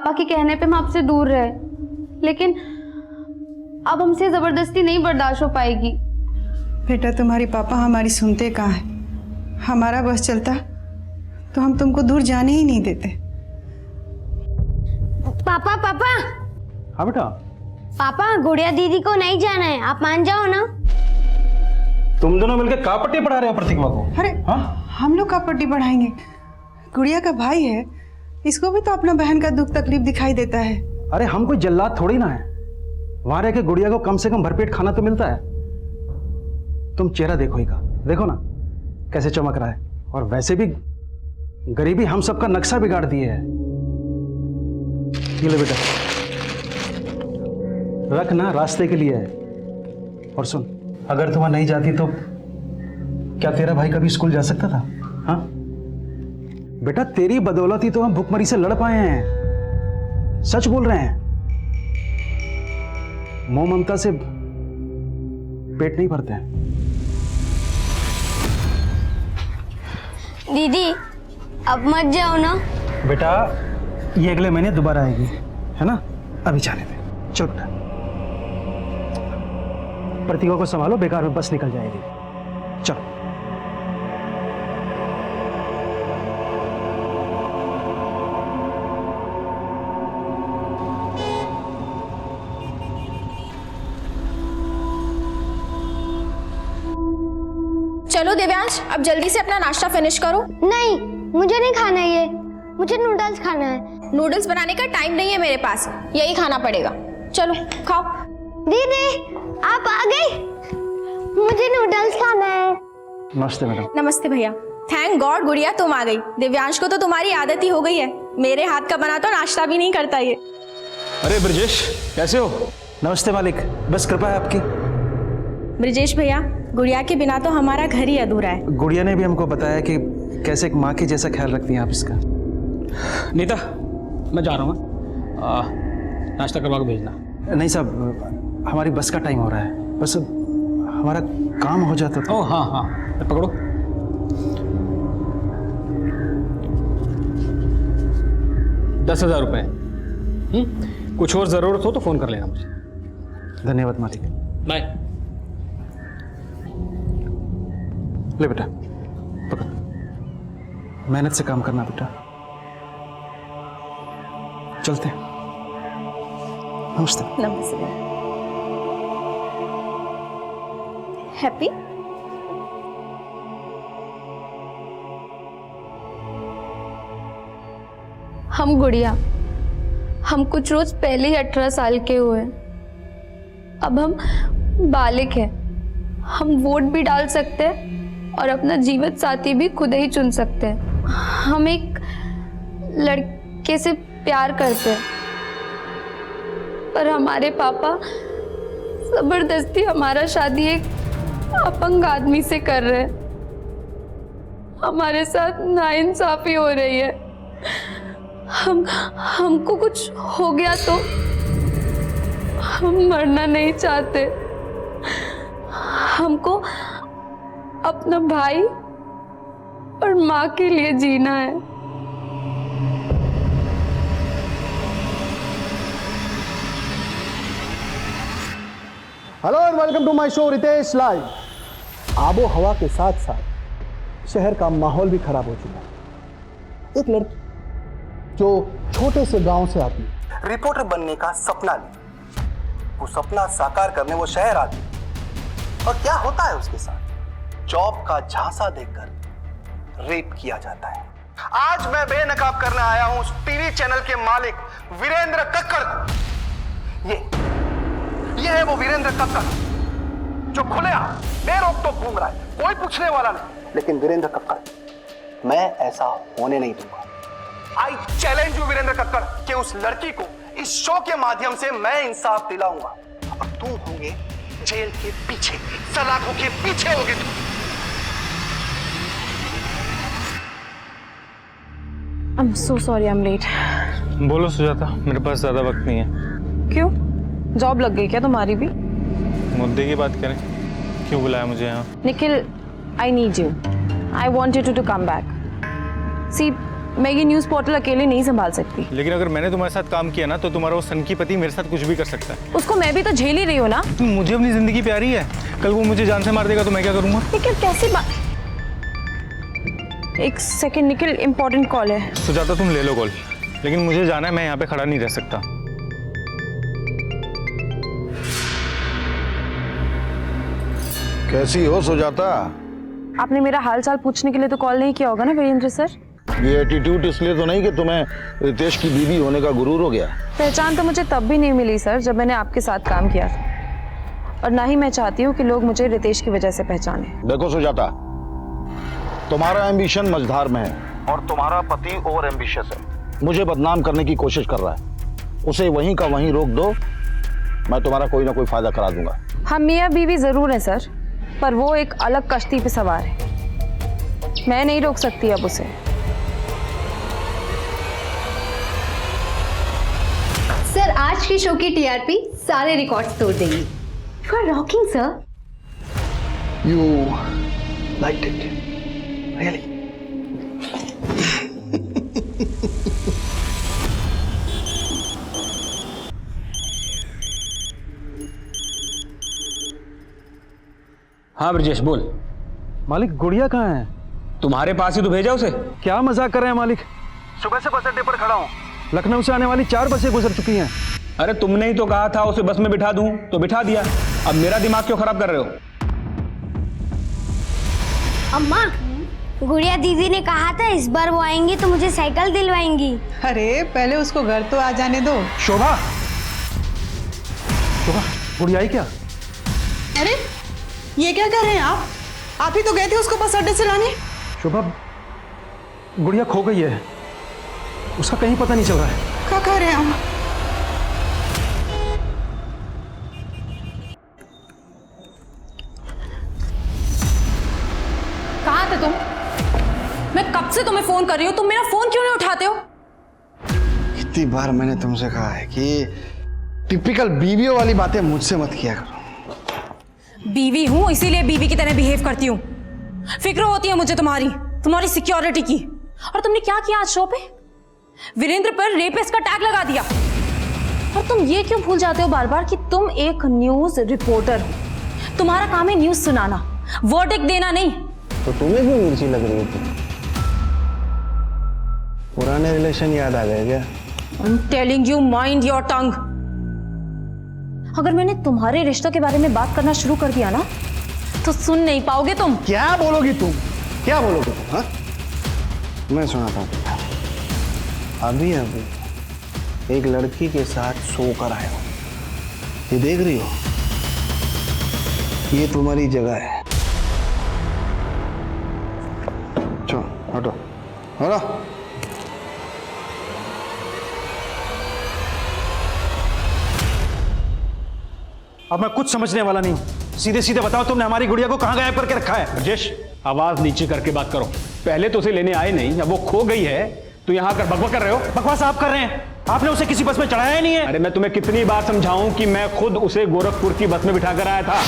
पापा के कहने पे हम आपसे दूर रहे, लेकिन अब हमसे जबरदस्ती नहीं बर्दाश्त हो पाएगी। बेटा तुम्हारी पापा हमारी सुनते कहाँ हैं? हमारा बस चलता तो हम तुमको दूर जाने ही नहीं देते। पापा पापा हाँ बेटा। पापा गुड़िया दीदी को नहीं जाना है, आप मान जाओ ना। तुम दोनों मिलकर का पट्टी पढ़ा रहे हो प्रतिमा को? अरे हाँ? हम लोग का पट्टी बढ़ाएंगे? गुड़िया का भाई है, इसको भी तो अपना बहन का दुख तकलीफ दिखाई देता है। अरे हम कोई जल्लाद थोड़ी ना है, वहां रह के गुड़िया को कम से कम भरपेट खाना तो मिलता है। तुम चेहरा देखो ही का, देखो ना कैसे चमक रहा है। और वैसे भी गरीबी हम सबका नक्शा बिगाड़ दिए है। ये ले बेटा, रख ना, रास्ते के लिए है। और सुन, अगर तुम नहीं जाती तो क्या तेरा भाई कभी स्कूल जा सकता था? हाँ बेटा, तेरी बदौलत ही तो हम भूखमरी से लड़ पाए हैं। सच बोल रहे हैं, मोह ममता से पेट नहीं भरते हैं। दीदी अब मत जाओ ना। बेटा ये अगले महीने दोबारा आएगी, है ना? अभी जाने दे, चल बेटा। प्रतिभा को संभालो, बेकार में बस निकल जाएगी। चलो। चलो दिव्यांश, अब जल्दी से अपना नाश्ता फिनिश करो। नहीं मुझे नहीं खाना है, ये मुझे नूडल्स खाना है। नूडल्स बनाने का टाइम नहीं है मेरे पास, यही खाना पड़ेगा। चलो खाओ। दीदी आप आ गई, मुझे नूडल्स खाना है। नमस्ते मैडम। नमस्ते भैया। थैंक गॉड गुड़िया तुम आ गई। दिव्यांश को तो तुम्हारी आदत ही हो गई है, मेरे हाथ का बना तो नाश्ता भी नहीं करता ये। अरे ब्रजेश कैसे हो? नमस्ते मालिक, बस कृपा है आपकी। ब्रजेश भैया, गुड़िया के बिना तो हमारा घर ही अधूरा है। गुड़िया ने भी हमको बताया कि कैसे एक माँ के जैसा ख्याल रखती हैं आप इसका। नीता मैं जा रहा हूँ, नाश्ता करवा के भेजना। नहीं साहब, हमारी बस का टाइम हो रहा है, बस हमारा काम हो जाता तो। ओह हाँ हाँ, पकड़ो। ₹10,000। कुछ और ज़रूरत हो तो फ़ोन कर लेना मुझे। धन्यवाद मालिक। बाय। ले बेटा, पकड़। मेहनत से काम करना बेटा। चलते हैं। नमस्ते। नमस्ते। हैप्पी? हम गुड़िया, हम कुछ रोज पहले ही 18 साल के हुए। अब हम बालिग हैं, हम वोट भी डाल सकते हैं और अपना जीवन साथी भी खुद ही चुन सकते हैं। हम एक लड़के से प्यार करते हैं, पर हमारे पापा जबरदस्ती हमारा शादी एक अपंग आदमी से कर रहे हैं। हमारे साथ नाइंसाफी हो रही है। हमको कुछ हो गया तो हम मरना नहीं चाहते। हमको अपना भाई और माँ के लिए जीना है। Hello and welcome to my show Ritesh live. आबो हवा के साथ साथ शहर का माहौल भी खराब हो चुका है। एक लड़की जो छोटे से गांव से आती है, रिपोर्टर बनने का सपना ली, वो सपना साकार करने वो शहर आती है, और क्या होता है उसके साथ? जॉब का झांसा देकर रेप किया जाता है। आज मैं बेनकाब करने आया हूं उस टीवी चैनल के मालिक वीरेंद्र कक्कड़ को। ये है वो वीरेंद्र कक्कड़ जो खुलेआम बेरोक-टोक घूम रहा है, कोई पूछने वाला नहीं। लेकिन वीरेंद्र कक्कड़, मैं ऐसा होने नहीं दूंगा। I challenge you Virendra Kakkar कि उस लड़की को इस शो के माध्यम से मैं इंसाफ दिलाऊंगा और तुम होंगे जेल के पीछे, सलाखों के पीछे होगे तुम। I'm so sorry I'm late। बोलो सुजाता, मेरे पास ज्यादा वक्त नहीं है। क्यों? जॉब लग गई क्या तुम्हारी भी? मुद्दे की बात करें, क्यों बुलाया मुझे यहाँ? Nikhil, I need you। I want you to come back। See, मैं ये न्यूज़ पोर्टल अकेले नहीं संभाल सकती। लेकिन अगर मैंने तुम्हारे साथ काम किया ना तो तुम्हारा वो सन की पति मेरे साथ कुछ भी कर सकता है। उसको मैं भी तो झेल ही रही हूँ ना। मुझे अपनी जिंदगी प्यारी है, कल वो मुझे जान से मार देगा तो मैं क्या करूंगा? लेकिन कैसी बात। एक सेकंड निखिल, इम्पोर्टेंट कॉल है। सुजाता तुम ले लो कॉल, लेकिन मुझे जाना है, मैं यहाँ पे खड़ा नहीं रह सकता। कैसी हो सुजाता? आपने मेरा हाल चाल पूछने के लिए तो कॉल नहीं किया होगा ना वीरेंद्र सर? ये एटीट्यूड इसलिए तो नहीं कि तुम्हें रितेश की बीवी होने का गुरूर हो गया। पहचान तो मुझे तब भी नहीं मिली सर जब मैंने आपके साथ काम किया था, और ना ही मैं चाहती हूँ कि लोग मुझे रितेश की वजह से पहचाने। देखो सुजाता, तुम्हारा एम्बिशन मझधार में है और तुम्हारा पति ओवर एम्बिशियस है, मुझे बदनाम करने की कोशिश कर रहा है। उसे वहीं का वहीं रोक दो, मैं तुम्हारा कोई ना कोई फायदा करा दूंगा। हम मियाँ बीवी जरूर हैं सर, पर वो एक अलग कश्ती पे सवार है, मैं नहीं रोक सकती अब उसे। सर आज की शो की टीआरपी सारे रिकॉर्ड्स तोड़ देंगी। You are rocking sir. You liked it, really? हाँ ब्रजेश बोल। मालिक गुड़िया कहाँ है? तुम्हारे पास ही तो भेजा उसे। क्या मजाक कर रहे हैं मालिक? सुबह से बस अड्डे पर खड़ा हूँ, लखनऊ से आने वाली 4 बसें गुजर चुकी हैं। अरे तुमने ही तो कहा था उसे बस में बिठा दूं, तो बिठा दिया। अब मेरा दिमाग क्यों खराब कर रहे हो? अम्मा, गुड़िया दीदी ने कहा था इस बार वो आएंगी तो मुझे साइकिल दिलवाएंगी। अरे पहले उसको घर तो आ जाने दो। शोभा, शोभा गुड़िया आई क्या? अरे ये क्या कर रहे हैं आप ही तो गए थे उसको बस अड्डे से लाने। शोभा, गुड़िया खो गई है, उसका कहीं पता नहीं चल रहा है। क्या कह रहे हैं हम? कहाँ थे तुम? मैं कब से तुम्हें फोन कर रही हूँ, तुम मेरा फोन क्यों नहीं उठाते हो? कितनी बार मैंने तुमसे कहा है कि टिपिकल बीवियों वाली बातें मुझसे मत किया करो। बीवी हूँ इसीलिए बीवी की तरह बिहेव करती हूँ। फिक्र होती है मुझे तुम्हारी सिक्योरिटी की। और तुमने क्या किया आज शो पे? वीरेंद्र पर रेपिस्ट का टैग लगा दिया। और तुम ये क्यों भूल जाते हो बार बार कि तुम एक न्यूज रिपोर्टर हो, तुम्हारा काम है न्यूज सुनाना, वर्डिक्ट देना नहीं। तो तुम्हें भी मिर्ची लग रही थी? पुराने रिलेशन याद आ गए क्या? I'm telling you, mind your tongue. अगर मैंने तुम्हारे रिश्तों के बारे में बात करना शुरू कर दिया ना तो सुन नहीं पाओगे तुम। क्या बोलोगी तुम? क्या बोलोगे तुम? हाँ, मैं सुनाता हूँ। अभी एक लड़की के साथ सो कर आया हूँ, ये देख रही हो? ये तुम्हारी जगह है। चलो हटो हटो। अब मैं कुछ समझने वाला नहीं हूँ, सीधे सीधे बताओ तुमने हमारी गुड़िया को कहाँ गायब करके रखा है? ब्रजेश आवाज नीचे करके बात करो। पहले तो उसे लेने आए नहीं, अब वो खो गई है तो यहाँ आकर बकबक कर रहे हो। बकवास आप कर रहे हैं, आपने उसे किसी बस में चढ़ाया ही नहीं है। अरे मैं तुम्हें कितनी बार समझाऊं कि मैं खुद उसे गोरखपुर की बस में बिठा कर आया था।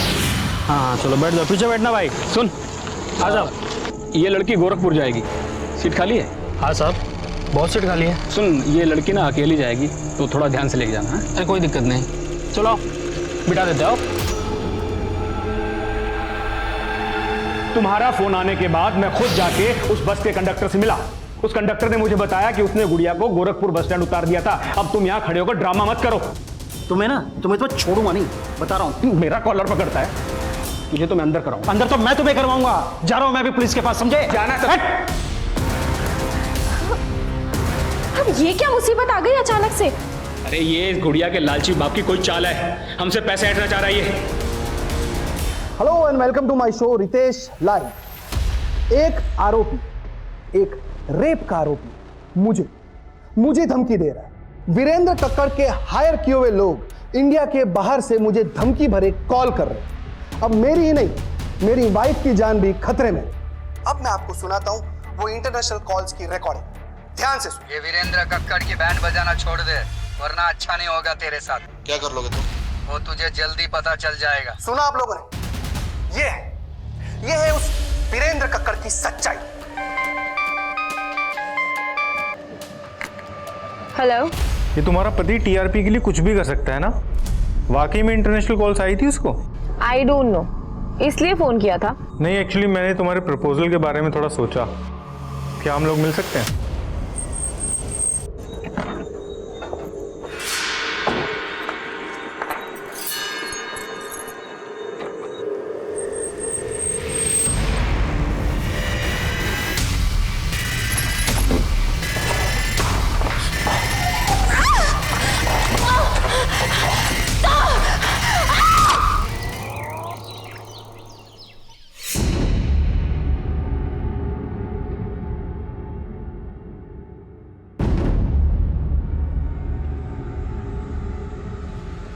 हाँ चलो बैठ जाओ, पीछे बैठना भाई। सुन आ जाओ, ये लड़की गोरखपुर जाएगी, सीट खाली है? हाँ साहब, बहुत सीट खाली है। सुन ये लड़की ना अकेली जाएगी तो थोड़ा ध्यान से लेके जाना है। अरे कोई दिक्कत नहीं, चलो बिठा देते हो। तुम्हारा फोन आने के बाद मैं खुद जाके उस बस के कंडक्टर से मिला। उस कंडक्टर ने मुझे बताया कि उसने गुड़िया को गोरखपुर बस स्टैंड उतार दिया था। अब तुम यहाँ खड़े होकर ड्रामा मत करो। तुम्हें तो छोड़ूंगा नहीं, बता रहा हूँ। मेरा कॉलर पकड़ता है तुझे तो मैं अंदर कराऊं। अंदर तो मैं तुम्हें करवाऊंगा। जा रहा हूं मैं भी पुलिस के पास, समझे? जाना है तो अब ये क्या मुसीबत आ गई अचानक से? अरे ये गुड़िया के लालची बाप की कोई चाल है, हमसे पैसे ऐंठना चाह रहा है ये। Hello and welcome to my show Ritesh live. एक आरोपी, एक रेप का आरोपी मुझे धमकी दे रहा है। वीरेंद्र कक्कड़ के हायर किए हुए लोग इंडिया के बाहर से मुझे धमकी भरे कॉल कर रहे हैं। अब मेरी ही नहीं, मेरी वाइफ की जान भी खतरे में। अब मैं आपको सुनाता हूं वो इंटरनेशनल कॉल्स की रिकॉर्डिंग, ध्यान से सुनिए। ये वीरेंद्र कक्कड़ की बैंड बजाना छोड़ दे, वरना अच्छा नहीं होगा तेरे साथ। क्या कर लोगे तुम? वो तुझे जल्दी पता चल जाएगा। सुना आप लोगों ने? ये है उस वीरेंद्र कक्कड़ की सच्चाई। हेलो। ये तुम्हारा पति टीआरपी के लिए कुछ भी कर सकता है ना? वाकई में इंटरनेशनल कॉल्स आई थी उसको? आई डोंट नो, इसलिए फ़ोन किया था। नहीं, एक्चुअली मैंने तुम्हारे प्रपोजल के बारे में थोड़ा सोचा। क्या हम लोग मिल सकते हैं?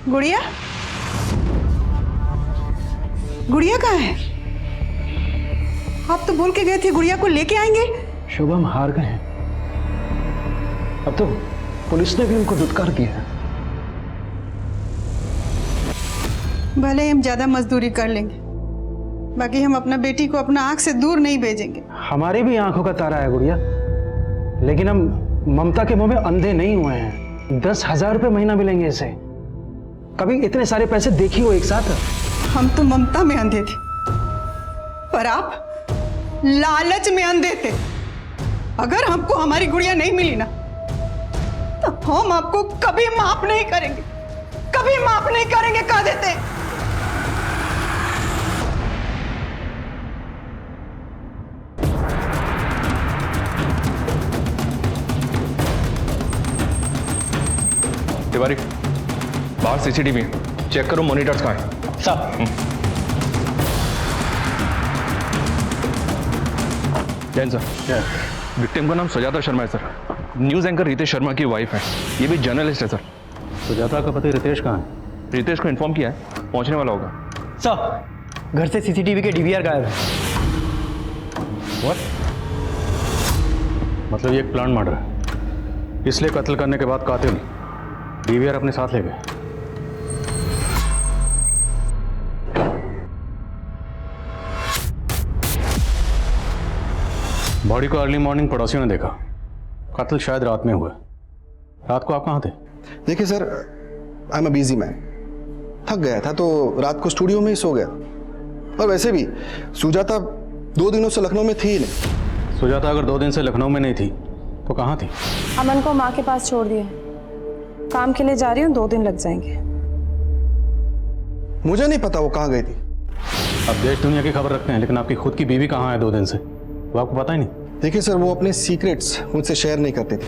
गुड़िया, गुड़िया कहाँ है? आप तो बोल के गए थे गुड़िया को लेके आएंगे। शुभम हार गए हैं। अब तो पुलिस ने भी उनको धुतकार दिया है। भले ही हम ज्यादा मजदूरी कर लेंगे, बाकी हम अपना बेटी को अपना आंख से दूर नहीं भेजेंगे। हमारी भी आंखों का तारा है गुड़िया, लेकिन हम ममता के मुंह में अंधे नहीं हुए हैं। 10,000 रुपये महीना मिलेंगे इसे। कभी इतने सारे पैसे देखी हो एक साथ? हम तो ममता में अंधे थे, पर आप लालच में अंधे थे। अगर हमको हमारी गुड़िया नहीं मिली ना, तो हम आपको कभी माफ नहीं करेंगे, कभी माफ नहीं करेंगे, कह देते। तिवारी, बाहर सीसीटीवी चेक करो, मॉनिटर्स कहाँ है? जैन सर, विक्टिम का नाम सुजाता शर्मा है sir. News anchor Ritesh Sharma की वाइफ है। ये भी जर्नलिस्ट है सर। सुजाता का पति रितेश कहाँ है? रितेश को इन्फॉर्म किया है, पहुंचने वाला होगा। सर, घर से सीसीटीवी के डीवीआर गायब है। What? मतलब ये एक प्लान मर्डर है, इसलिए कत्ल करने के बाद कातिल डीवीआर अपने साथ ले गए। बॉडी को अर्ली मॉर्निंग पड़ोसियों ने देखा। कत्ल शायद रात में हुआ। रात को आप कहाँ थे? देखिए sir, I am a busy man. थक गया था तो रात को स्टूडियो में ही सो गया। और वैसे भी सुजाता 2 दिनों से लखनऊ में थी ही नहीं। सुजाता अगर 2 दिन से लखनऊ में नहीं थी तो कहाँ थी? अमन को माँ के पास छोड़ दिया। काम के लिए जा रही हूँ, 2 दिन लग जाएंगे। मुझे नहीं पता वो कहाँ गई थी। अब देश दुनिया की खबर रखते हैं, लेकिन आपकी खुद की बीवी कहाँ है 2 दिन से, वो आपको पता ही नहीं? देखिए सर, वो अपने सीक्रेट्स मुझसे शेयर नहीं करती थी।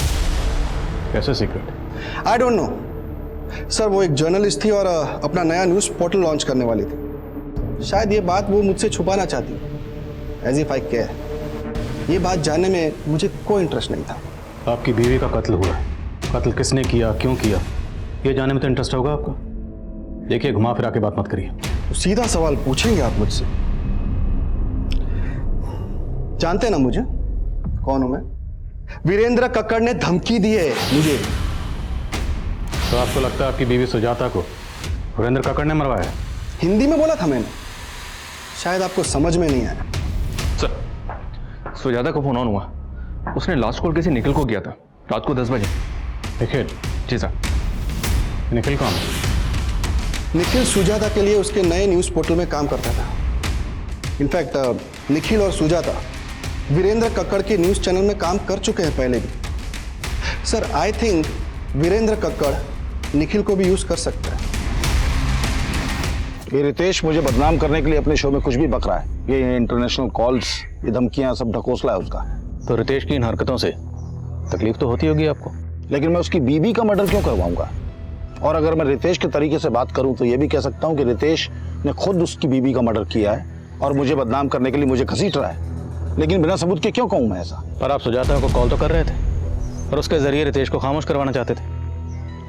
कैसे secret? I don't know sir. वो एक जर्नलिस्ट थी और अपना नया न्यूज़ पोर्टल लॉन्च करने वाली थी। शायद ये बात वो मुझसे छुपाना चाहती, एज इफ आई केयर। ये बात जानने में मुझे कोई इंटरेस्ट नहीं था। आपकी बीवी का कत्ल हुआ है, कत्ल किसने किया, क्यों किया, ये जानने में तो इंटरेस्ट होगा आपका। देखिए, घुमा फिरा के बात मत करिए। तो सीधा सवाल पूछेंगे आप मुझसे? जानते ना मुझे कौन हूं मैं? वीरेंद्र कक्कड़ ने धमकी दी है मुझे। तो आपको लगता है आपकी बीवी सुजाता को वीरेंद्र कक्कड़ ने मरवाया? हिंदी में बोला था मैंने, शायद आपको समझ में नहीं आया। सर, सुजाता को फोन ऑन हुआ। उसने लास्ट कॉल किसी निखिल को किया था रात को 10 बजे। निखिल? जी सर। निखिल कौन? निखिल सुजाता के लिए उसके नए न्यूज़ पोर्टल में काम करता था। इनफैक्ट निखिल और सुजाता वीरेंद्र कक्कड़ के न्यूज़ चैनल में काम कर चुके हैं पहले भी। Sir, I think Virendra Kakkar Nikhil को भी यूज़ कर सकता है। ये रितेश मुझे बदनाम करने के लिए अपने शो में कुछ भी बक रहा है। ये इंटरनेशनल कॉल्स, ये धमकियां, सब ढकोसला है उसका। तो रितेश की इन हरकतों से तकलीफ तो होती होगी आपको, लेकिन मैं उसकी बीवी का मर्डर क्यों करवाऊंगा? और अगर मैं रितेश के तरीके से बात करूं तो ये भी कह सकता हूं कि रितेश ने खुद उसकी बीवी का मर्डर किया है और मुझे बदनाम करने के लिए मुझे घसीट रहा है। लेकिन बिना सबूत के क्यों कहूं मैं ऐसा? पर आप सुजाता को कॉल तो कर रहे थे और उसके जरिए रितेश को खामोश करवाना चाहते थे।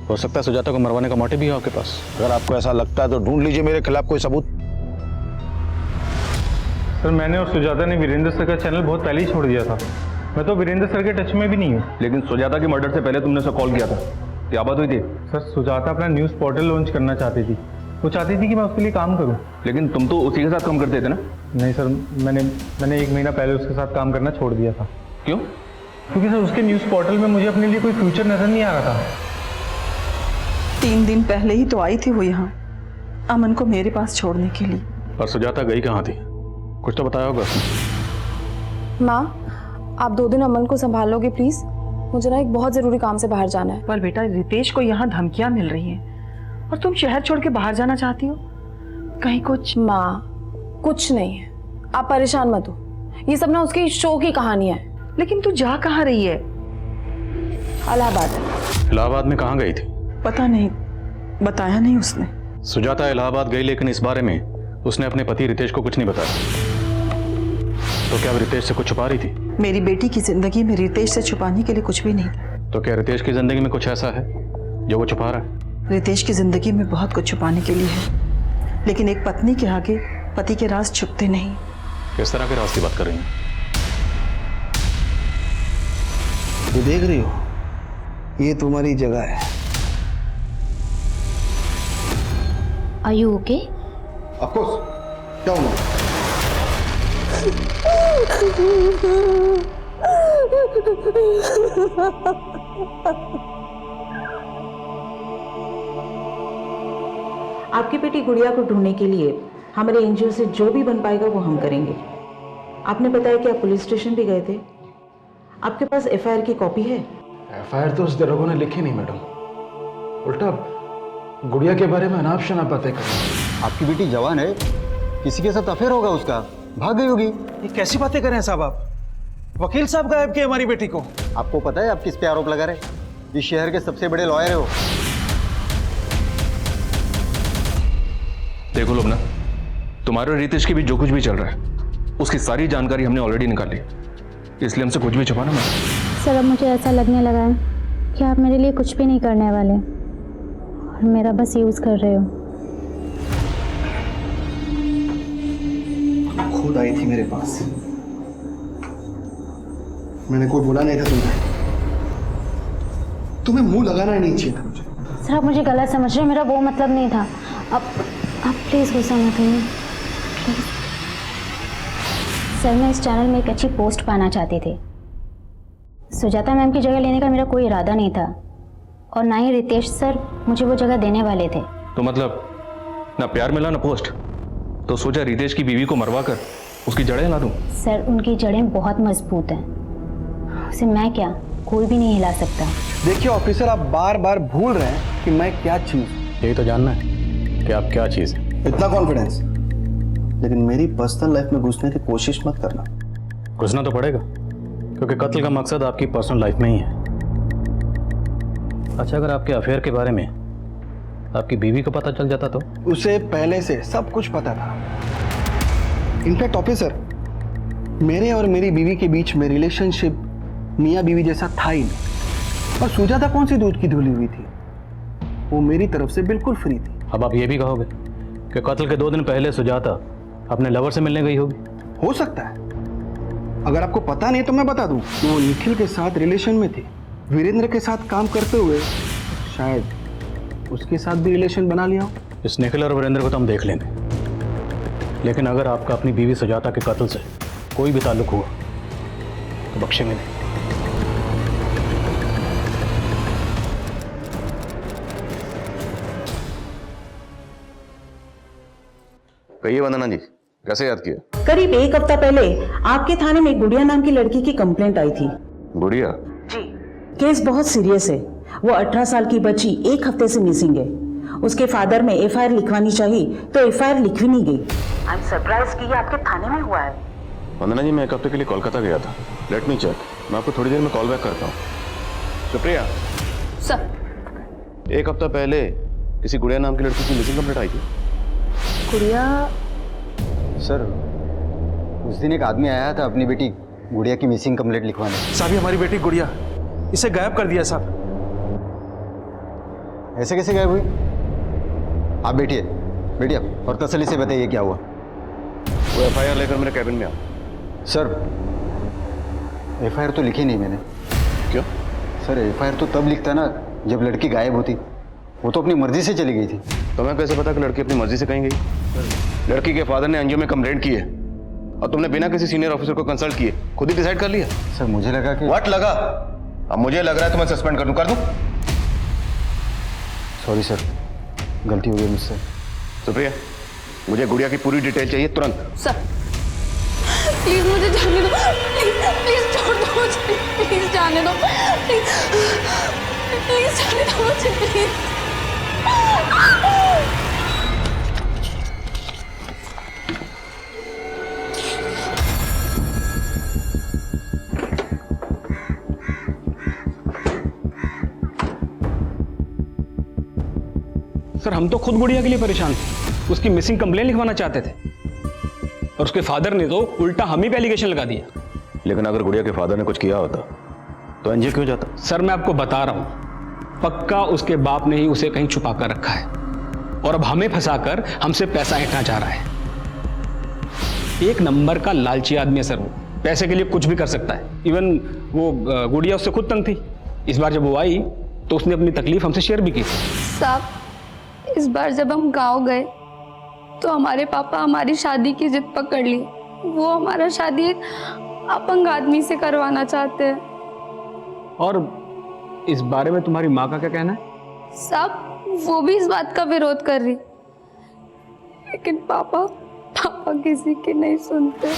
हो सकता है सुजाता को मरवाने का मोटिव भी हो आपके पास। अगर आपको ऐसा लगता है तो ढूंढ लीजिए मेरे खिलाफ कोई सबूत। सर, मैंने और सुजाता ने वीरेंद्र सर का चैनल बहुत पहले ही छोड़ दिया था। मैं तो वीरेंद्र सर के टच में भी नहीं हूँ। लेकिन सुजाता के मर्डर से पहले तुमने उसे कॉल किया था, क्या बात हुई थी? सर, सुजाता अपना न्यूज़ पोर्टल लॉन्च करना चाहती थी। वो चाहती थी कि मैं उसके लिए काम करूं। लेकिन तुम तो उसी के साथ काम करते थे ना? नहीं सर, मैंने 1 महीना पहले उसके साथ काम करना छोड़ दिया था। क्यों? क्योंकि सर उसके न्यूज़ पोर्टल में मुझे अपने लिए कोई फ्यूचर नजर नहीं आ रहा था। 3 दिन पहले ही तो आई थी वो यहाँ अमन को मेरे पास छोड़ने के लिए। और सुजाता गई कहाँ थी? कुछ तो बताया होगा उसने। माँ, आप 2 दिन अमन को संभालोगे प्लीज? मुझे ना एक बहुत जरूरी काम से बाहर जाना है। पर बेटा रितेश को यहाँ धमकियां मिल रही हैं और तुम शहर छोड़ के बाहर जाना चाहती हो? कहीं कुछ? माँ, कुछ नहीं है, आप परेशान मत हो। ये सब ना उसकी शो की कहानी है। लेकिन तू जा कहाँ रही है? इलाहाबाद। इलाहाबाद में कहाँ गई थी? पता नहीं, बताया नहीं उसने। सुजाता इलाहाबाद गई, लेकिन इस बारे में उसने अपने पति रितेश को कुछ नहीं बताया। तो क्या वो रितेश से कुछ छुपा रही थी? मेरी बेटी की जिंदगी में रितेश से छुपाने के लिए कुछ भी नहीं था। तो क्या रितेश की जिंदगी में कुछ ऐसा है जो वो छुपा रहा है? रितेश की जिंदगी में बहुत कुछ छुपाने के लिए है, लेकिन एक पत्नी के आगे पति के राज छुपते नहीं। किस तरह के राज की बात कर रही हैं? ये देख रही हो, ये तुम्हारी जगह है। Are you okay? Of course, क्या हुआ? आपकी बेटी गुड़िया को ढूंढने के लिए हमारे एनजीओ से जो भी बन पाएगा वो हम करेंगे। आपने बताया कि आप पुलिस स्टेशन भी गए थे, आपके पास एफआईआर की कॉपी है? एफआईआर तो उस दरोगा ने लिखी नहीं मैडम, उल्टा गुड़िया के बारे में अनाप शनाप बातें कर रही है। आपकी बेटी जवान है, किसी के साथ अफेयर होगा उसका, भाग गई होगी। ये कैसी बातें कर रहे हैं साहब आप? वकील साहब गायब किए हमारी बेटी को। आपको पता है आप किस पे आरोप लगा रहे? इस शहर के सबसे बड़े लॉयर है वो। देखो लोबना, तुम्हारे और रितेश के बीच जो कुछ भी चल रहा है उसकी सारी जानकारी हमने ऑलरेडी निकाली, इसलिए हमसे कुछ भी छुपाना मत। सर, अब मुझे ऐसा लगने लगा है कि आप मेरे लिए कुछ भी नहीं करने वाले और मेरा बस यूज कर रहे हो। खुद आई थी मेरे पास, मैंने कोई बोला नहीं था तुम्हें मुंह लगाना ही नहीं चाहिए था मुझे। सर, आप मुझे गलत समझ रहे हैं, मेरा वो मतलब नहीं था। आप प्लीज़ गुस्सा मत करिए। सर, मैं इस चैनल में एक अच्छी पोस्ट पाना चाहती थी। सुजाता मैम की जगह लेने का मेरा कोई इरादा नहीं था और ना ही रितेश सर मुझे वो जगह देने वाले थे। तो मतलब ना प्यार मिला ना पोस्ट, तो सोचा रितेश की बीवी को मरवा कर उसकी जड़ें हिला दूं। सर, उनकी जड़ें बहुत मजबूत हैं, उसे मैं क्या कोई भी नहीं हिला सकता। देखिए ऑफिसर, आप बार बार भूल रहे हैं कि मैं क्या चीज। यही तो जानना है कि आप क्या चीज है। इतना कॉन्फिडेंस, लेकिन मेरी पर्सनल लाइफ में घुसने की कोशिश मत करना। घुसना तो पड़ेगा, क्योंकि कत्ल का मकसद आपकी पर्सनल लाइफ में ही है। अच्छा, अगर आपके अफेयर के बारे में आपकी बीवी को पता चल जाता तो? उसे पहले से सब कुछ पता था। इनफैक्ट ऑफिसर, मेरे और मेरी बीवी के बीच में रिलेशनशिप मियाँ बीवी जैसा था ही नहीं। और सुजाता कौन सी दूध की धुली हुई थी, वो मेरी तरफ से बिल्कुल फ्री थी। अब आप ये भी कहोगे कि कत्ल के 2 दिन पहले सुजाता अपने लवर से मिलने गई होगी? हो सकता है, अगर आपको पता नहीं तो मैं बता दूं कि वो निखिल के साथ रिलेशन में थी। वीरेंद्र के साथ काम करते हुए शायद उसके साथ भी रिलेशन बना लिया हो। इस निखिल और वीरेंद्र को तो हम देख लेंगे, लेकिन अगर आपका अपनी बीवी सुजाता के कत्ल से कोई भी ताल्लुक हुआ तो बख्शेंगे नहीं। कहिए वंदना जी, कैसे याद किया? करीब 1 हफ्ता पहले आपके थाने में गुड़िया नाम की लड़की की कंप्लेंट आई थी। गुड़िया? जी। केस बहुत सीरियस है। वो 18 साल की बच्ची 1 हफ्ते से मिसिंग है। उसके फादर में एफआईआर लिखवानी चाहिए तो एफआईआर लिखवी नहीं गई। आई एम सरप्राइज कि ये आपके थाने में हुआ है। वंदना जी, मैं 1 हफ्ते के लिए कोलकाता गया था। लेट मी चेक, मैं आपको थोड़ी देर में कॉल बैक करता हूँ। सुप्रिया सर, 1 हफ्ता पहले किसी गुड़िया नाम की लड़की की मिसिंग कंप्लेंट आई थी। गुड़िया? सर, उस दिन एक आदमी आया था अपनी बेटी गुड़िया की मिसिंग कंप्लेंट लिखवाने। साहब, ये हमारी बेटी गुड़िया, इसे गायब कर दिया साहब। ऐसे कैसे गायब हुई? आप बैठिए बैठिए और तसल्ली से बताइए क्या हुआ। वो एफआईआर लेकर मेरे कैबिन में आओ। सर, एफआईआर तो लिखी नहीं मैंने। क्यों? सर, एफआईआर तो तब लिखता ना जब लड़की गायब होती। वो तो अपनी मर्जी से चली गई थी। तो मैं कैसे पता कि लड़की अपनी मर्जी से कहीं गई? लड़की के फादर ने एनजीओ में कंप्लेंट की है और तुमने बिना किसी सीनियर ऑफिसर को कंसल्ट किए खुद ही डिसाइड कर लिया? सर मुझे लगा कि व्हाट लगा? अब मुझे लग रहा है तो मैं सस्पेंड कर दूं। सॉरी सर, गलती हो गई मुझसे। सुप्रिया, मुझे गुड़िया की पूरी डिटेल चाहिए तुरंत। सर प्लीज मुझे जाने दो, प्लीज छोड़ दो मुझे, प्लीज जाने दो, प्लीज जाने दो मुझे, प्लीज। सर हम तो खुद गुड़िया के लिए परेशान थे, उसकी मिसिंग कंप्लेन लिखवाना चाहते थे और उसके फादर ने तो उल्टा हम ही पे एलिगेशन लगा दिया। लेकिन अगर गुड़िया के फादर ने कुछ किया होता तो एनजीओ क्यों जाता? सर मैं आपको बता रहा हूं, पक्का उसके बाप ने ही उसे कहीं छुपा कर रखा है और अब हमें फंसाकर हमसे पैसा ऐंठना चाह रहा है। एक नंबर का लालची आदमी है सर वो, पैसे के लिए कुछ भी कर सकता है। इवन वो गुड़िया उससे खुद तंग थी। इस बार जब वो आई तो उसने अपनी तकलीफ हमसे शेयर भी की थी। साहब इस बार जब हम गांव गए तो हमारे पापा हमारी शादी की जिद पकड़ ली। वो हमारा शादी एक अपंग आदमी से करवाना चाहते हैं। और इस बारे में तुम्हारी माँ का क्या कहना है? साहब वो भी इस बात का विरोध कर रही, लेकिन पापा किसी की नहीं सुनते।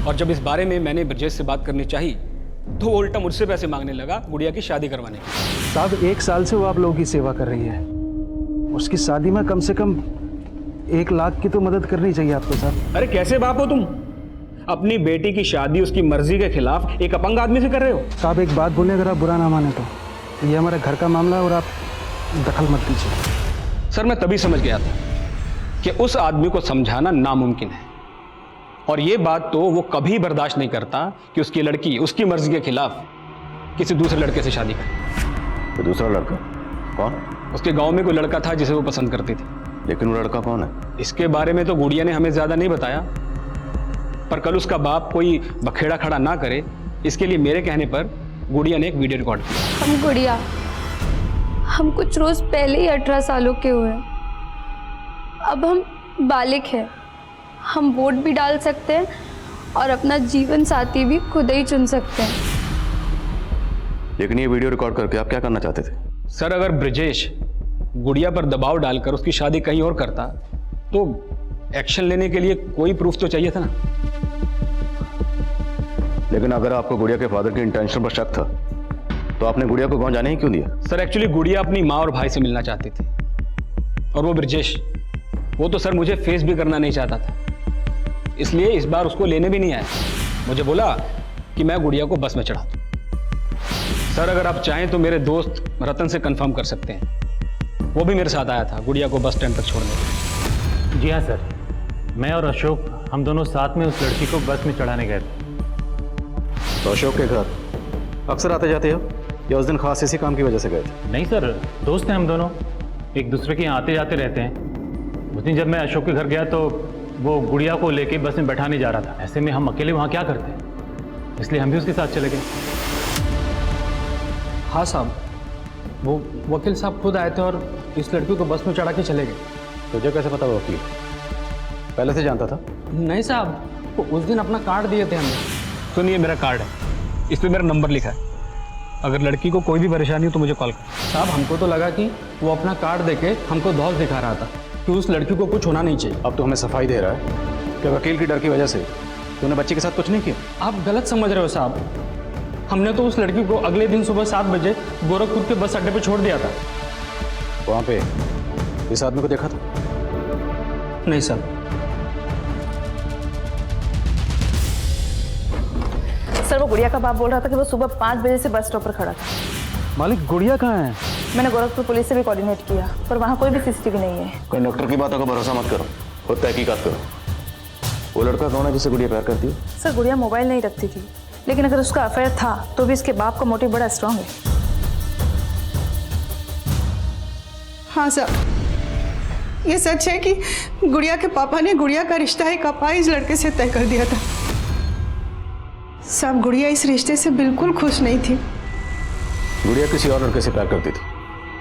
और जब इस बारे में मैंने ब्रजेश से बात करनी चाहिए तो वो उल्टा मुझसे पैसे मांगने लगा गुड़िया की शादी करवाने की। साहब 1 साल से वो आप लोगों की सेवा कर रही है, उसकी शादी में कम से कम 1 लाख की तो मदद करनी चाहिए आपको साहब। अरे कैसे बाप हो तुम? अपनी बेटी की शादी उसकी मर्जी के खिलाफ एक अपंग आदमी से कर रहे हो। साहब एक बात बोले, अगर आप बुरा ना माने तो ये हमारे घर का मामला है और आप दखल मत दीजिए। सर मैं तभी समझ गया था कि उस आदमी को समझाना नामुमकिन है और ये बात तो वो कभी बर्दाश्त नहीं करता कि उसकी लड़की उसकी मर्जी के खिलाफ किसी दूसरे लड़के से शादी करे। तो दूसरा लड़का कौन? उसके गांव में कोई लड़का था जिसे वो पसंद करती थी। लेकिन वो लड़का कौन है? इसके बारे में तो गुड़िया ने हमें ज्यादा नहीं बताया, पर कल उसका बाप कोई बखेड़ा खड़ा ना करे इसके लिए मेरे कहने पर गुड़िया ने एक वीडियो रिकॉर्ड किया। हम कुछ रोज पहले ही 18 सालों के हुए, अब हम बालिग हैं, हम वोट भी डाल सकते हैं और अपना जीवन साथी भी खुद ही चुन सकते हैं। लेकिन ये वीडियो रिकॉर्ड करके आप क्या करना चाहते थे? सर अगर ब्रजेश गुड़िया पर दबाव डालकर उसकी शादी कहीं और करता तो एक्शन लेने के लिए कोई प्रूफ तो चाहिए था ना। लेकिन अगर आपको गुड़िया के फादर के इंटेंशन पर शक था तो आपने गुड़िया को गांव जाने ही क्यों दिया? सर एक्चुअली गुड़िया अपनी माँ और भाई से मिलना चाहती थी और वो ब्रजेश वो तो सर मुझे फेस भी करना नहीं चाहता था, इसलिए इस बार उसको लेने भी नहीं आया। मुझे बोला कि मैं गुड़िया को बस में चढ़ा दूं। सर अगर आप चाहें तो मेरे दोस्त रतन से कंफर्म कर सकते हैं, वो भी मेरे साथ आया था गुड़िया को बस स्टैंड तक छोड़ने। जी हाँ सर, मैं और अशोक हम दोनों साथ में उस लड़की को बस में चढ़ाने गए थे। तो अशोक के घर अक्सर आते जाते हो या उस दिन खास इसी काम की वजह से गए थे? नहीं सर, दोस्त हैं हम दोनों, एक दूसरे के यहाँ आते जाते रहते हैं। उस दिन जब मैं अशोक के घर गया तो वो गुड़िया को लेके बस में बैठाने जा रहा था। ऐसे में हम अकेले वहाँ क्या करते, इसलिए हम भी उसके साथ चले गए। हाँ साहब, वो वकील साहब खुद आए थे और इस लड़की को बस में चढ़ा के चले गए। तुझे कैसे पता वो वकील पहले से जानता था? नहीं साहब, वो उस दिन अपना कार्ड दिए थे हमें। सुनिए मेरा कार्ड है, इस पर मेरा नंबर लिखा है, अगर लड़की को कोई भी परेशानी हो तो मुझे कॉल कर। साहब हमको तो लगा कि वो अपना कार्ड देके हमको धौस दिखा रहा था कि उस लड़की को कुछ होना नहीं चाहिए। अब तो हमें सफाई दे रहा है कि वकील की डर की वजह से तूने बच्ची के साथ कुछ नहीं किया। आप गलत समझ रहे हो साहब, हमने तो उस लड़की को अगले दिन सुबह 7 बजे गोरखपुर के बस अड्डे पे छोड़ दिया था। वहाँ पे इस आदमी को देखा था? नहीं साहब। सर वो गुड़िया का बाप बोल रहा था कि वो सुबह 5 बजे से बस स्टॉप पर खड़ा था। मालिक गुड़िया कहाँ है? मैंने गोरखपुर पुलिस से भी कोऑर्डिनेट किया पर वहाँ कोई भी सीसीटीवी नहीं है। कंडक्टर की बातों का भरोसा मत करो, खुद तहकीकात करो। वो लड़का कौन है जिसे गुड़िया प्यार करती है? सर गुड़िया मोबाइल नहीं रखती थी, लेकिन अगर उसका अफेयर था तो भी इसके बाप का मोटिव बड़ा स्ट्रांग है। हाँ सर, ये सच है कि गुड़िया के पापा ने गुड़िया का रिश्ता एक अपाहिज लड़के से तय कर दिया था। सब गुड़िया इस रिश्ते से बिल्कुल खुश नहीं थी। गुड़िया किसी और लड़के से प्यार करती थी,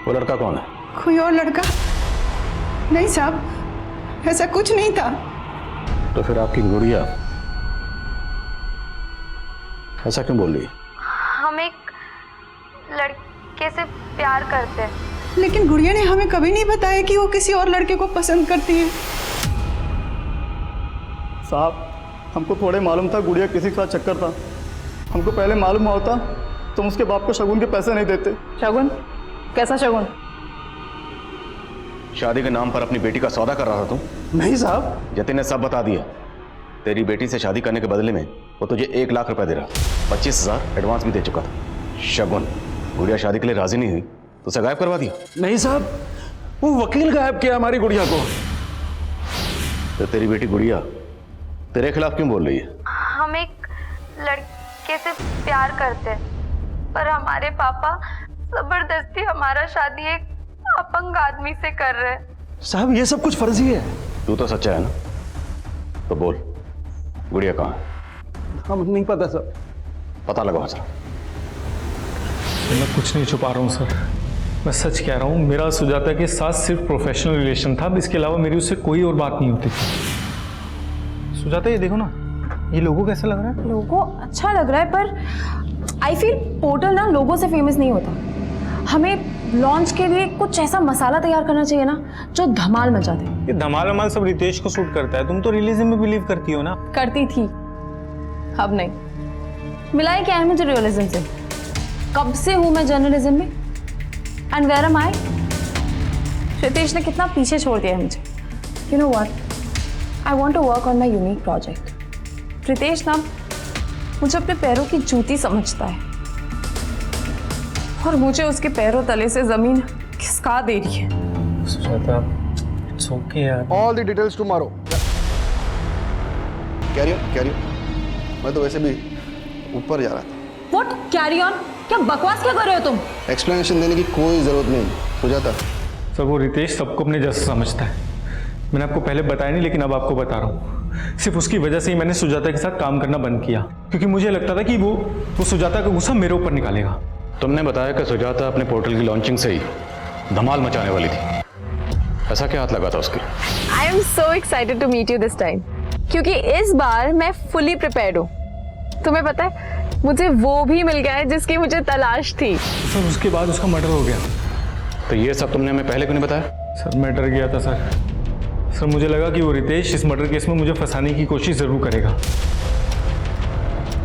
वो लड़का कौन है? कोई और लड़का नहीं साहब, ऐसा कुछ नहीं था। तो फिर आपकी गुड़िया ऐसा क्यों बोल रही है? हम एक लड़के से प्यार करते हैं। लेकिन गुड़िया ने हमें कभी नहीं बताया कि वो किसी और लड़के को पसंद करती है। साहब, हमको थोड़े मालूम था गुड़िया किसी के साथ चक्कर था। हमको पहले मालूम होता तुम उसके बाप को शगुन के पैसे नहीं देते। शगुन? कैसा शगुन? शादी के नाम पर अपनी बेटी का सौदा कर रहा था तुम? नहीं साहब। जतिन ने सब बता दिया। तेरी बेटी से शादी करने के बदले में वो तुझे 1 लाख रुपए दे रहा, 25,000 एडवांस भी दे चुका था। शगुन, गुड़िया शादी के लिए राजी नहीं हुई तो उसे गायब करवा दिया। नहीं साहब, वो वकील गायब किया हमारी गुड़िया को। तो तेरी बेटी गुड़िया तेरे खिलाफ क्यों बोल रही है? हम एक लड़के से प्यार करते हैं, पर हमारे पापा जबरदस्ती हमारा शादी एक अपंग आदमी से कर रहे हैं। साहब, ये सब कुछ फर्जी है। तू तो सच्चा है ना? तो बोल, गुड़िया कहाँ है? हम नहीं पता सर। पता लगाओ जरा। मैं कुछ नहीं छुपा रहा हूँ सर, मैं सच कह रहा हूँ। मेरा सुजाता के साथ सिर्फ प्रोफेशनल रिलेशन था, इसके अलावा मेरी उससे कोई और बात नहीं होती थी। सुजाता, ये देखो ना, ये लोगो कैसा लग रहा है? लोगो अच्छा लग रहा है, पर आई फील पोर्टल ना लोगो से फेमस नहीं होता। हमें लॉन्च के लिए कुछ ऐसा मसाला तैयार करना चाहिए ना जो धमाल मचा दे। ये धमाल वमाल सब रितेश को सूट करता है। तुम तो रियलिज्म में बिलीव करती हो ना? करती थी, अब नहीं। मिलाए क्या है मुझे रियलिज्म से? कब से हूं मैं जर्नलिज्म में? And where am I? Ritesh ने कितना पीछे छोड़ दिया है मुझे। You know what, I want to work on my unique project. Ritesh ना मुझे अपने पैरों की जूती समझता है और मुझे उसके पैरों तले से जमीन खिसका दे रही है। सुजाता, इट्स ओके यार। All the details tomorrow. Carry मैं तो वैसे भी ऊपर जा रहा था। What carry on? क्या बकवास क्या कर रहे हो तुम? एक्सप्लेनेशन देने की कोई जरूरत नहीं सुजाता। सर, वो रितेश सबको अपने जैसा समझता है। मैंने आपको पहले बताया नहीं, लेकिन अब आपको बता रहा हूँ। सिर्फ उसकी वजह से ही मैंने सुजाता के साथ काम करना बंद किया, क्योंकि मुझे लगता था कि वो सुजाता का गुस्सा मेरे ऊपर निकालेगा। तुमने बताया कि सुजाता अपने पोर्टल की लॉन्चिंग से ही धमाल मचाने वाली थी। ऐसा क्या हाथ लगा था उसके? I am so excited to meet you this time, क्योंकि इस बार मैं फुली प्रिपेयर्ड हूँ। तुम्हें पता है, मुझे वो भी मिल गया है जिसकी मुझे तलाश थी। सर, उसके बाद उसका मर्डर हो गया। तो ये सब तुमने हमें पहले क्यों नहीं बताया? सर, मैं डर गया था सर। मुझे लगा कि वो रितेश इस मर्डर केस में मुझे फंसाने की कोशिश जरूर करेगा।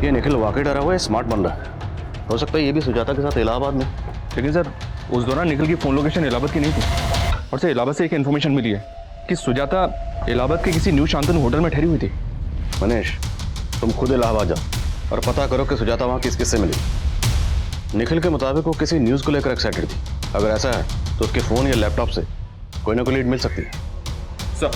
ये निखिल वाकई डरा हुआ है, स्मार्ट बन रहा है। हो सकता है ये भी सुजाता के साथ इलाहाबाद में। लेकिन सर, उस दौरान निखिल की फ़ोन लोकेशन इलाहाबाद की नहीं थी, और सर इलाहाबाद से एक इन्फॉर्मेशन मिली है कि सुजाता इलाहाबाद के किसी न्यू शांतनु होटल में ठहरी हुई थी। मनीष, तुम खुद इलाहाबाद जाओ और पता करो कि सुजाता वहाँ किस किससे मिली। निखिल के मुताबिक वो किसी न्यूज़ को लेकर एक्साइटेड थी। अगर ऐसा है तो उसके फ़ोन या लैपटॉप से कोई ना कोई लीड मिल सकती है। सर,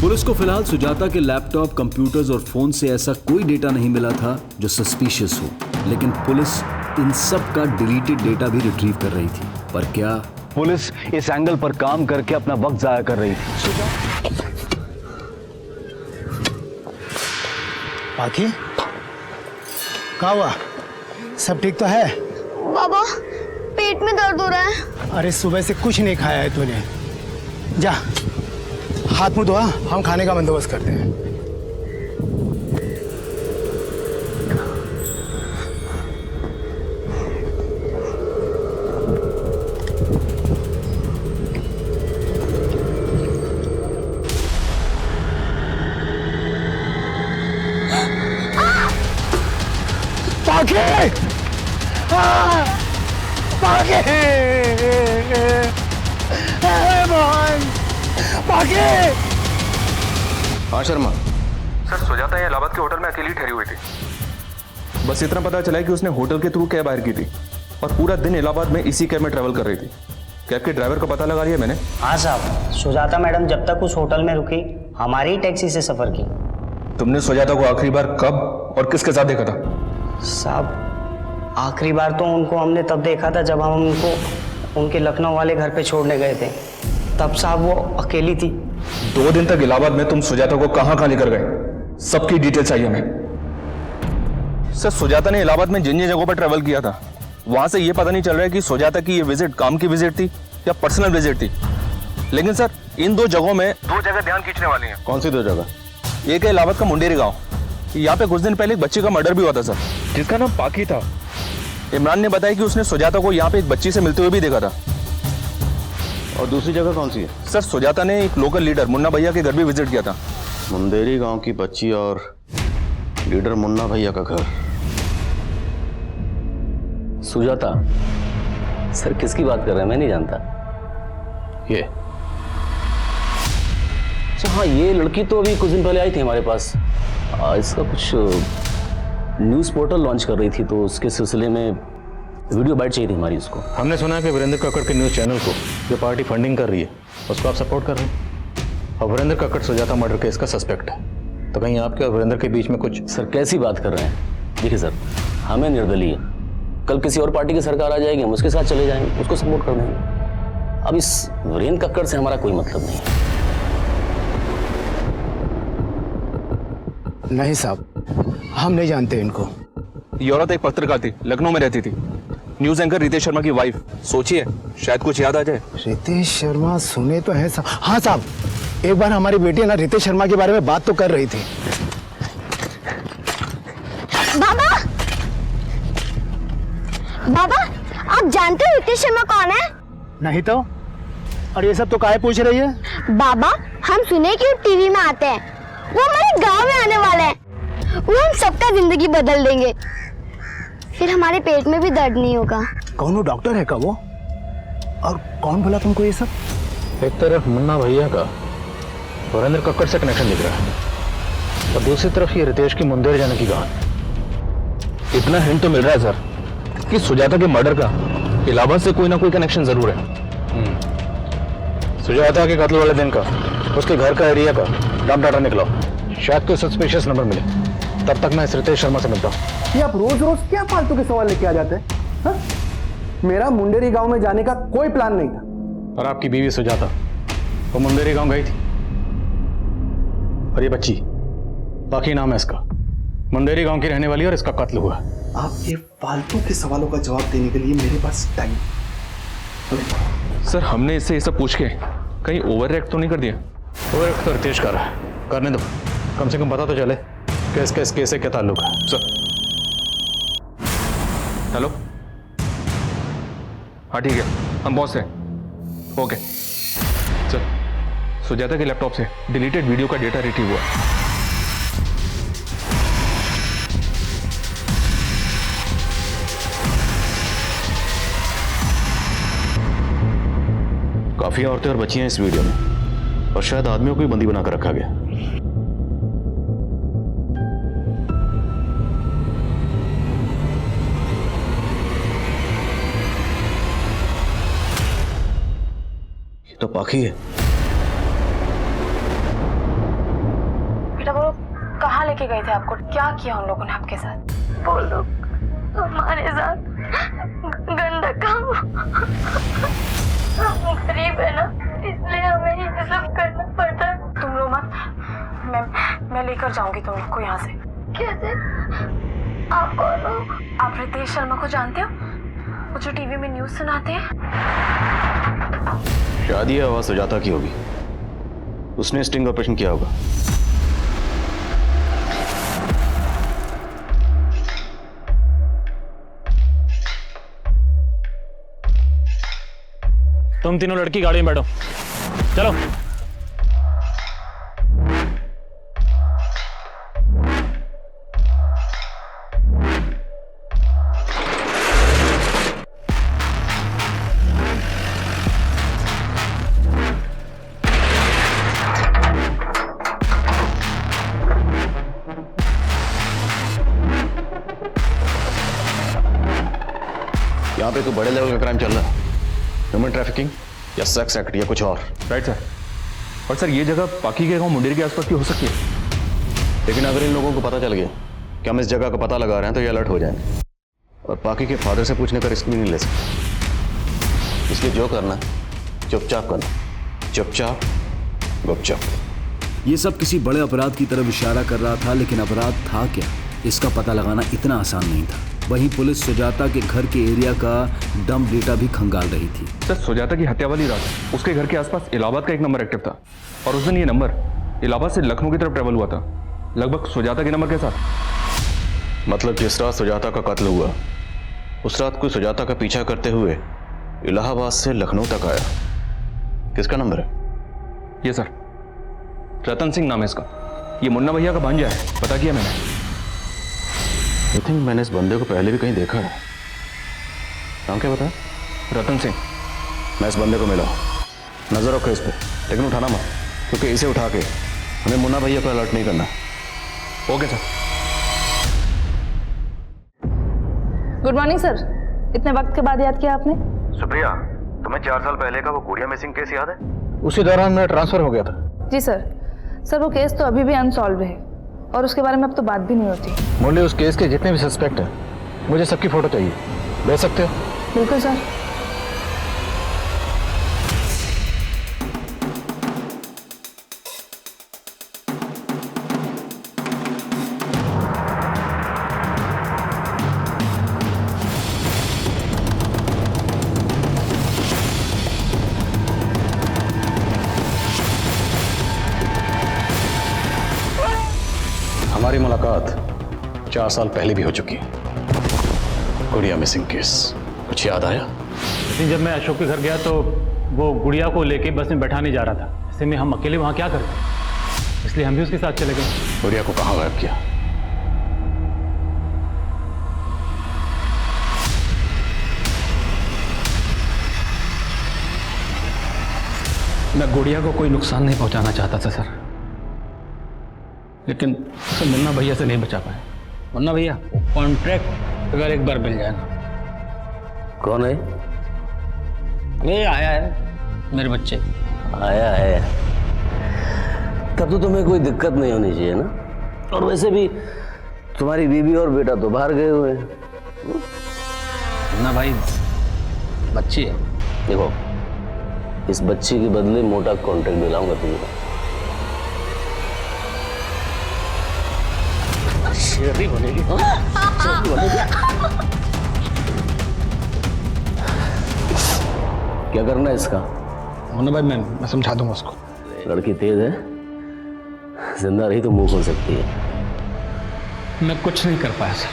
पुलिस को फिलहाल सुजाता के लैपटॉप, कंप्यूटर्स और फोन से ऐसा कोई डेटा नहीं मिला था जो सस्पिशियस हो, लेकिन पुलिस इन सब का डिलीटेड डेटा भी रिट्रीव कर रही थी। पर क्या पुलिस इस एंगल पर काम करके अपना वक्त जाया कर रही थी? बाकी क्या हुआ? सब ठीक तो है? बाबा, पेट में दर्द हो रहा है। अरे सुबह से कुछ नहीं खाया है तूने। जा हाथ मुंह धोआ, हम खाने का बंदोबस्त करते हैं। पाके! पाके! पाके! हाँ शर्मा। सर, सुजाता ये इलाहाबाद के होटल में अकेली ठहरी हुई थी। बस इतना पता चला कि उसने होटल के थ्रू कैब हायर की थी और पूरा दिन इलाहाबाद में इसी कैब में ट्रैवल कर रही थी। कैब के ड्राइवर का पता लगा लिया मैंने। हाँ साहब, सुजाता मैडम जब तक उस होटल में रुकी हमारी टैक्सी से सफर की। तुमने सुजाता को आखिरी बार कब और किसके साथ देखा था? साहब, आखिरी बार तो उनको हमने तब देखा था जब हम उनको उनके लखनऊ वाले घर पे छोड़ने गए थे। तब साहब वो अकेली थी। 2 दिन तक इलाहाबाद में तुम सुजाता को कहाँ लेकर गए? सबकी डिटेल चाहिए हमें। सर, सुजाता ने इलाहाबाद में जिन जिन जगहों पर ट्रैवल किया था, वहां से ये पता नहीं चल रहा है कि सुजाता की ये विजिट काम की विजिट थी या पर्सनल विजिट थी। लेकिन सर, इन 2 जगहों में 2 जगह ध्यान खींचने वाली हैं। कौन सी 2 जगह? एक है इलाहाबाद का मुंडेरी गांव यहाँ पे कुछ दिन पहले एक बच्चे का मर्डर भी हुआ था सर, जिसका नाम पाकी था। इमरान ने बताया कि उसने सुजाता को यहाँ पे एक बच्ची से मिलते हुए भी देखा था। और दूसरी जगह कौन सी है? सर सुजाता ने एक लोकल लीडर मुन्ना भैया के घर भी विजिट किया था। मुंदेरी गांव की बच्ची और लीडर मुन्ना भैया का घर। सुजाता सर किसकी बात कर रहे हैं, मैं नहीं जानता। ये अच्छा हाँ, ये लड़की तो अभी कुछ दिन पहले आई थी हमारे पास। इसका कुछ न्यूज़ पोर्टल लॉन्च कर रही थी, तो उसके सिलसिले में वीडियो बाइट चाहिए थी हमारी उसको। हमने सुना है कि वीरेंद्र कक्कड़ के न्यूज़ चैनल को जो पार्टी फंडिंग कर रही है उसको आप सपोर्ट कर रहे हैं, और वीरेंद्र कक्कड़ सुजाता मर्डर केस का सस्पेक्ट है। तो कहीं आपके और वीरेंद्र के बीच में कुछ? सर कैसी बात कर रहे हैं? देखिए सर, हमें निर्दलीय, कल किसी और पार्टी की सरकार आ जाएगी, हम उसके साथ चले जाएंगे, उसको सपोर्ट कर देंगे। अब इस वीरेंद्र कक्कड़ से हमारा कोई मतलब नहीं है। नहीं साहब, हम नहीं जानते इनको। ये औरत एक पत्रकार थी, लखनऊ में रहती थी, न्यूज एंकर रितेश शर्मा की वाइफ। सोचिए शायद कुछ याद आ जाए। रितेश शर्मा सुने तो है साहब। हाँ साहब, एक बार हमारी बेटी ना रितेश शर्मा के बारे में बात तो कर रही थी। बाबा, बाबा आप जानते हो रितेश शर्मा कौन है? नहीं तो, और ये सब तो काहे पूछ रही है? बाबा हम सुने कि वो टीवी में आते हैं, वो हमारे गांव में आने वाले हैं, वो हम सबका जिंदगी बदल देंगे, फिर हमारे पेट में भी दर्द नहीं होगा। कौन वो डॉक्टर है का वो? और कौन बोला तुमको ये सब? एक तरफ मुन्ना भैया का वीरेंद्र कक्कड़ से कनेक्शन दिख रहा है, और दूसरी तरफ ये रितेश की मुंदेर जाने की कहानी। इतना हिंट तो मिल रहा है सर कि सुजाता के मर्डर का इलाहाबाद से कोई ना कोई कनेक्शन जरूर है। सुजाता के कत्ल वाले दिन का उसके घर का एरिया का डंप डाटा निकला, शायद कोई सस्पिशियस नंबर मिले। तब तक मैं इस रितेश शर्मा से मिलता हूँ। ये आप रोज रोज क्या फालतू के सवाल लेके आ जाते हैं? हाँ? मेरा मुंडेरी गांव में जाने का कोई प्लान नहीं था। और आपकी बीवी सुजाता वो मुंदेरी गांव गई थी, और ये बच्ची बाकी नाम है इसका, मुंदेरी गांव की रहने वाली, और इसका कत्ल हुआ। आपके फालतू के सवालों का जवाब देने के लिए मेरे पास टाइम। सर हमने इससे ये सब पूछ के कहीं ओवर रिएक्ट तो नहीं कर दिया? ओवर रिएक्ट तो रितेश कर रहा है, करने दो, कम से कम पता तो चले कि इसका इस केस से क्या ताल्लुक है। सर हेलो, हाँ ठीक है, हम बॉस हैं। ओके सर, सुजाता के लैपटॉप से डिलीटेड वीडियो का डेटा रिट्रीव हुआ। काफी औरतें और बच्चियां इस वीडियो में, और शायद आदमियों को ही बंदी बनाकर रखा गया। ये तो पाखी है। बेटा वो कहाँ लेके गए थे आपको? क्या किया उन लोगों ने आपके साथ? वो लोग हमारे साथ गंदा काम, हम गरीब है ना, इसलिए हमें ये सब करना पड़ता है। तुम रो मत, मैं लेकर जाऊंगी तुम लोग को यहाँ से। कैसे? आप कौन हो? आप रितेश शर्मा को जानते हो, वो जो टीवी में न्यूज सुनाते हैं? शायद ये आवाज सुजाता की होगी, उसने स्टिंग ऑपरेशन किया होगा। तुम तीनों लड़की गाड़ी में बैठो, चलो। यहाँ पे कोई बड़े लेवल का क्राइम चल रहा है, ह्यूमन ट्रैफिकिंग या सेक्स एक्ट या कुछ और। Right sir. और सर ये जगह पाकी के गांव मुंडेरी के आसपास की हो सकती है, लेकिन अगर इन लोगों को पता चल गया कि हम इस जगह का पता लगा रहे हैं तो ये अलर्ट हो जाएंगे, और पाकी के फादर से पूछने का रिस्क भी नहीं ले सकते। इसलिए जो करना चुपचाप करना, चुपचाप गुपचाप। ये सब किसी बड़े अपराध की तरफ इशारा कर रहा था, लेकिन अपराध था क्या, इसका पता लगाना इतना आसान नहीं था। वहीं पुलिस सुजाता के घर के एरिया का डंप डेटा भी खंगाल रही थी। सर सुजाता की हत्या वाली रात उसके घर के आसपास इलाहाबाद का एक नंबर एक्टिव था, और उस दिन ये नंबर इलाहाबाद से लखनऊ की तरफ ट्रेवल हुआ था। लगभग सुजाता के नंबर के साथ। मतलब जिस रात सुजाता का कत्ल हुआ उस रात कोई सुजाता का पीछा करते हुए इलाहाबाद से लखनऊ तक आया। किसका नंबर है? ये सर, रतन सिंह नाम है इसका। ये मुन्ना भैया का भांजा है, पता किया मैंने। आई थिंक मैंने इस बंदे को पहले भी कहीं देखा है। नाम क्या बताया? रतन सिंह। मैं इस बंदे को मिला, नजर रखो इस पे, लेकिन उठाना मत, क्योंकि इसे उठा के हमें मुन्ना भैया को अलर्ट नहीं करना। Okay sir. Good morning sir, इतने वक्त के बाद याद किया आपने? सुप्रिया, तुम्हें 4 साल पहले का वो गुड़िया मिसिंग केस याद है? उसी दौरान मेरा ट्रांसफर हो गया था। जी सर। सर वो केस तो अभी भी अनसॉल्व है और उसके बारे में अब तो बात भी नहीं होती। मुरली, उस केस के जितने भी सस्पेक्ट हैं मुझे सबकी फोटो चाहिए, भेज सकते हो? बिल्कुल सर। हमारी मुलाकात 4 साल पहले भी हो चुकी है। गुड़िया मिसिंग केस कुछ याद आया? लेकिन जब मैं अशोक के घर गया तो वो गुड़िया को लेके बस में बैठाने जा रहा था। ऐसे में हम अकेले वहां क्या करते, इसलिए हम भी उसके साथ चले गए। गुड़िया को कहाँ गायब किया? मैं गुड़िया को कोई नुकसान नहीं पहुंचाना चाहता था सर, लेकिन उसे मुन्ना भैया से नहीं बचा पाए। मुन्ना भैया, कॉन्ट्रैक्ट अगर एक बार मिल जाए ना। कौन है? ये आया है, मेरे बच्चे। आया है तब तो तुम्हें कोई दिक्कत नहीं होनी चाहिए ना। और वैसे भी तुम्हारी बीवी और बेटा तो बाहर गए हुए हैं। मुन्ना भाई, बच्ची है। देखो, इस बच्ची के बदले मोटा कॉन्ट्रैक्ट दिलाऊंगा तुम्हें। शेरी बनेगी। क्या करना है इसका? मुन्ना भाई, मैं समझा दूंगा उसको। लड़की तेज है, जिंदा रही तो मुंह खोल सकती है। मैं कुछ नहीं कर पाया सर,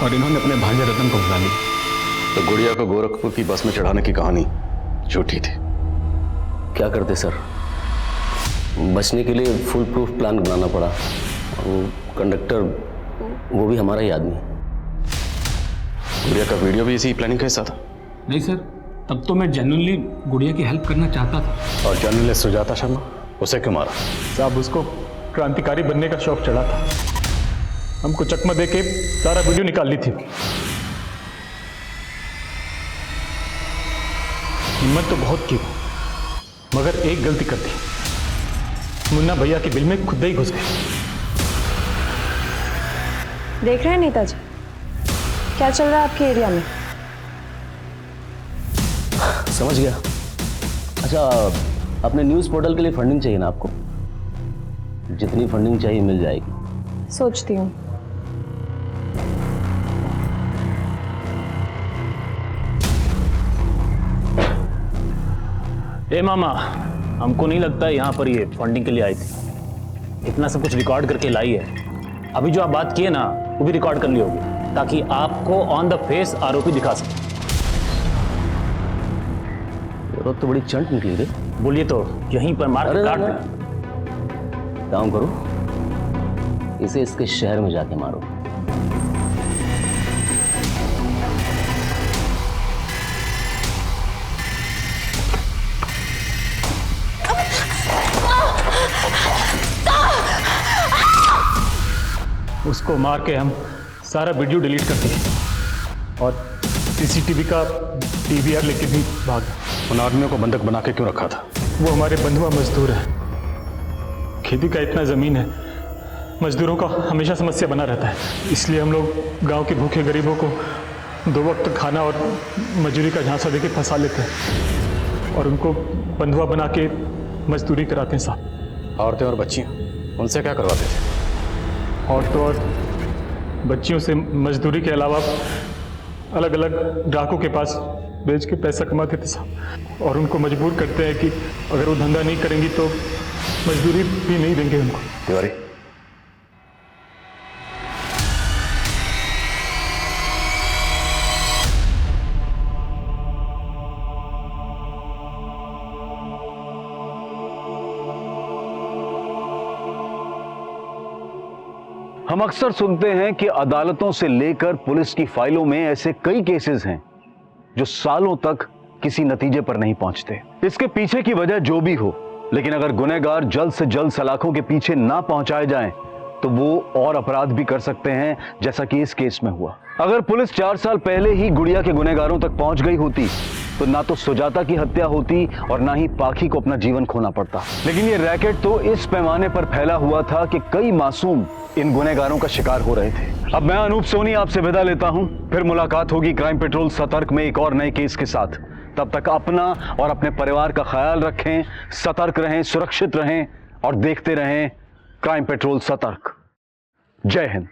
और इन्होंने अपने भांजे रतन को बुला लिया। तो गुड़िया को गोरखपुर की बस में चढ़ाने की कहानी झूठी थी। क्या करते सर? बचने के लिए फुल प्रूफ प्लान बनाना पड़ा। कंडक्टर वो भी हमारा ही आदमी। गुड़िया का वीडियो भी इसी प्लानिंग का हिस्सा था? नहीं सर, तब तो मैं जेन्युइनली गुड़िया की हेल्प करना चाहता था। और जर्नलिस्ट सुजाता शर्मा, उसे क्यों मारा? साहब, उसको क्रांतिकारी बनने का शौक चढ़ा था। हमको चकमा दे के सारा वीडियो निकाल ली थी। हिम्मत तो बहुत की, मगर एक गलती कर दी। मुन्ना भैया के बिल में खुद ही घुस गए। देख रहे हैं नेताजी क्या चल रहा है आपके एरिया में? समझ गया। अच्छा, अपने न्यूज़ पोर्टल के लिए फंडिंग चाहिए ना आपको? जितनी फंडिंग चाहिए मिल जाएगी। सोचती हूँ। ए मामा, हमको नहीं लगता यहाँ पर ये फंडिंग के लिए आई थी। इतना सब कुछ रिकॉर्ड करके लाई है। अभी जो आप बात किए ना, वो भी रिकॉर्ड कर ली होगी, ताकि आपको ऑन द फेस आरोपी दिखा सके। तो बड़ी चंट निकली रे। बोलिए तो यहीं पर मार के काट दे। काम करो, इसे इसके शहर में जाके मारो। उसको मार के हम सारा वीडियो डिलीट कर दिए और सीसीटीवी का डीवीआर लेके भी भाग गए। उन आदमियों को बंधक बना के क्यों रखा था? वो हमारे बंधुआ मजदूर है। खेती का इतना जमीन है, मजदूरों का हमेशा समस्या बना रहता है। इसलिए हम लोग गांव के भूखे गरीबों को 2 वक्त खाना और मजदूरी का झांसा देके फंसा लेते हैं और उनको बंधुआ बना के मजदूरी कराते हैं साहब। औरतें और बच्चियां, उनसे क्या करवाते थे? औरतों और बच्चियों से मजदूरी के अलावा अलग अलग ग्राहकों के पास बेच के पैसा कमाते थे साहब, और उनको मजबूर करते हैं कि अगर वो धंधा नहीं करेंगी तो मजदूरी भी नहीं देंगे उनको। तिवारी, हम अक्सर सुनते हैं कि अदालतों से लेकर पुलिस की फाइलों में ऐसे कई केसेस हैं जो सालों तक किसी नतीजे पर नहीं पहुंचते। इसके पीछे की वजह जो भी हो, लेकिन अगर गुनहगार जल्द से जल्द सलाखों के पीछे ना पहुंचाए जाएं, तो वो और अपराध भी कर सकते हैं, जैसा कि इस केस में हुआ। अगर पुलिस 4 साल पहले ही गुड़िया के गुनहगारों तक पहुंच गई होती तो ना तो सुजाता की हत्या होती और ना ही पाखी को अपना जीवन खोना पड़ता। लेकिन ये रैकेट तो इस पैमाने पर फैला हुआ था कि कई मासूम इन गुनहगारों का शिकार हो रहे थे। अब मैं अनूप सोनी आपसे विदा लेता हूं, फिर मुलाकात होगी क्राइम पेट्रोल सतर्क में एक और नए केस के साथ। तब तक अपना और अपने परिवार का ख्याल रखें, सतर्क रहें, सुरक्षित रहें और देखते रहें क्राइम पेट्रोल सतर्क। जय हिंद।